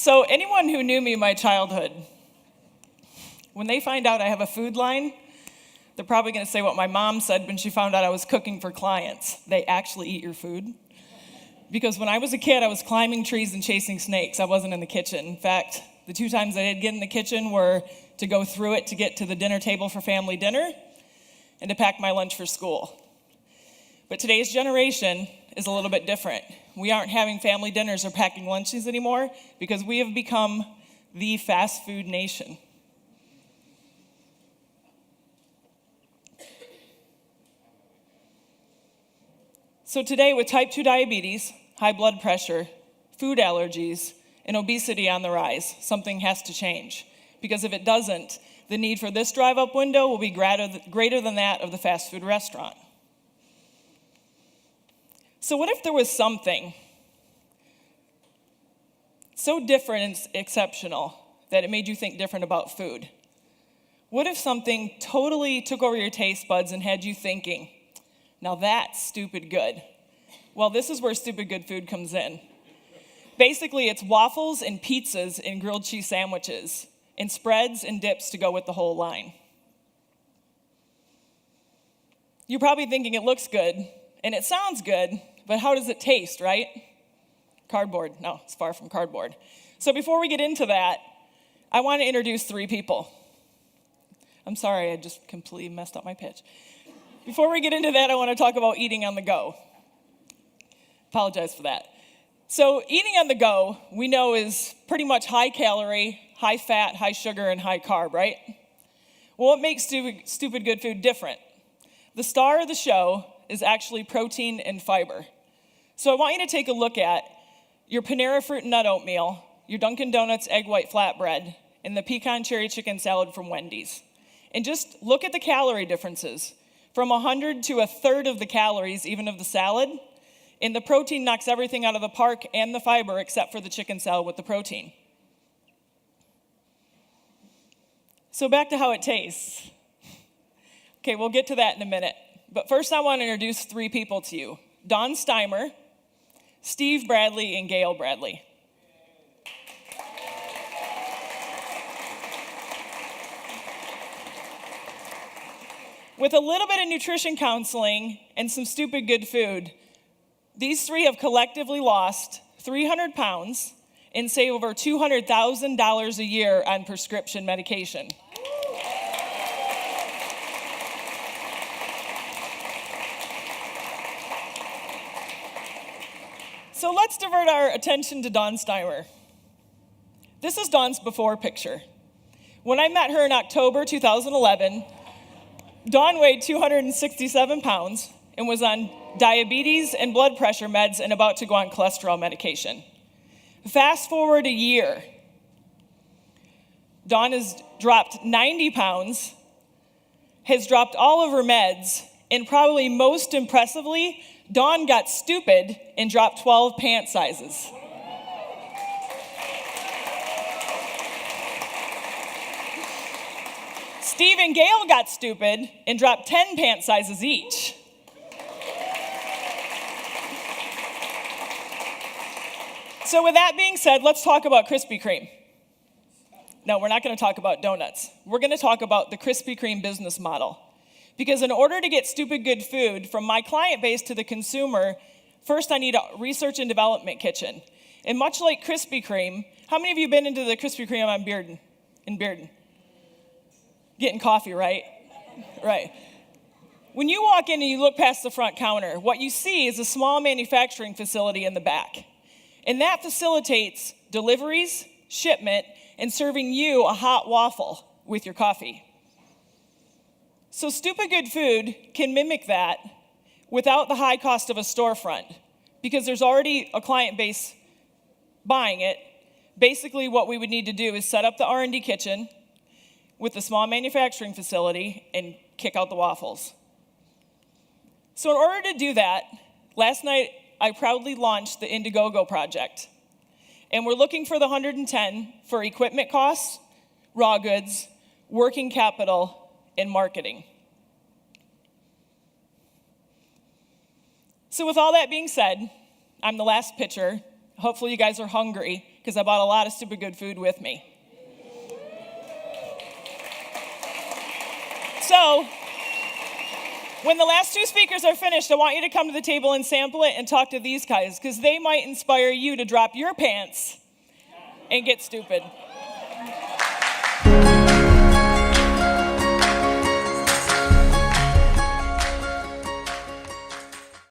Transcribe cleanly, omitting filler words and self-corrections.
So anyone who knew me in my childhood, when they find out I have a food line, they're probably going to say what my mom said when she found out I was cooking for clients. They actually eat your food. Because when I was a kid, I was climbing trees and chasing snakes. I wasn't in the kitchen. In fact, the 2 times I did get in the kitchen were to go through it to get to the dinner table for family dinner and to pack my lunch for school. But today's generation is a little bit different. We aren't having family dinners or packing lunches anymore because we have become the fast food nation. So today, with type 2 diabetes, high blood pressure, food allergies, and obesity on the rise, something has to change. Because if it doesn't, the need for this drive-up window will be greater than that of the fast food restaurant. So what if there was something so different and exceptional that it made you think different about food? What if something totally took over your taste buds and had you thinking, now that's stupid good? Well, this is where stupid good food comes in. Basically, it's waffles and pizzas and grilled cheese sandwiches and spreads and dips to go with the whole line. You're probably thinking it looks good and it sounds good, but how does it taste, right? Cardboard. No, it's far from cardboard. So before we get into that, I want to introduce 3 people. I'm sorry, I just completely messed up my pitch. Before we get into that, I want to talk about eating on the go. Apologize for that. So eating on the go, we know, is pretty much high calorie, high fat, high sugar, and high carb, right? Well, what makes stupid good food different? The star of the show is actually protein and fiber. So I want you to take a look at your Panera Fruit and Nut Oatmeal, your Dunkin' Donuts Egg White Flatbread, and the Pecan Cherry Chicken Salad from Wendy's. And just look at the calorie differences. From 100 to 1/3 of the calories, even of the salad, and the protein knocks everything out of the park and the fiber except for the chicken salad with the protein. So back to how it tastes. Okay, we'll get to that in a minute. But first I want to introduce 3 people to you. Dawn Steimer, Steve Bradley, and Gail Bradley. With a little bit of nutrition counseling and some stupid good food, these 3 have collectively lost 300 pounds and save over $200,000 a year on prescription medication. So let's divert our attention to Dawn Steimer. This is Dawn's before picture. When I met her in October 2011, Dawn weighed 267 pounds and was on diabetes and blood pressure meds and about to go on cholesterol medication. Fast forward a year, Dawn has dropped 90 pounds, has dropped all of her meds, and probably most impressively, Dawn got stupid and dropped 12 pant sizes. Steve and Gail got stupid and dropped 10 pant sizes each. So with that being said, let's talk about Krispy Kreme. No, we're not going to talk about donuts. We're going to talk about the Krispy Kreme business model. Because in order to get stupid good food from my client base to the consumer, first I need a research and development kitchen. And much like Krispy Kreme, how many of you have been into the Krispy Kreme on Bearden? In Bearden? Getting coffee, right? Right. When you walk in and you look past the front counter, what you see is a small manufacturing facility in the back. And that facilitates deliveries, shipment, and serving you a hot waffle with your coffee. So stupid good food can mimic that without the high cost of a storefront because there's already a client base buying it. Basically, what we would need to do is set up the R&D kitchen with a small manufacturing facility and kick out the waffles. So in order to do that, last night I proudly launched the Indiegogo project. And we're looking for the 110 for equipment costs, raw goods, working capital, and marketing. So with all that being said, I'm the last pitcher. Hopefully you guys are hungry because I bought a lot of stupid good food with me. So, when the last two speakers are finished, I want you to come to the table and sample it and talk to these guys because they might inspire you to drop your pants and get stupid.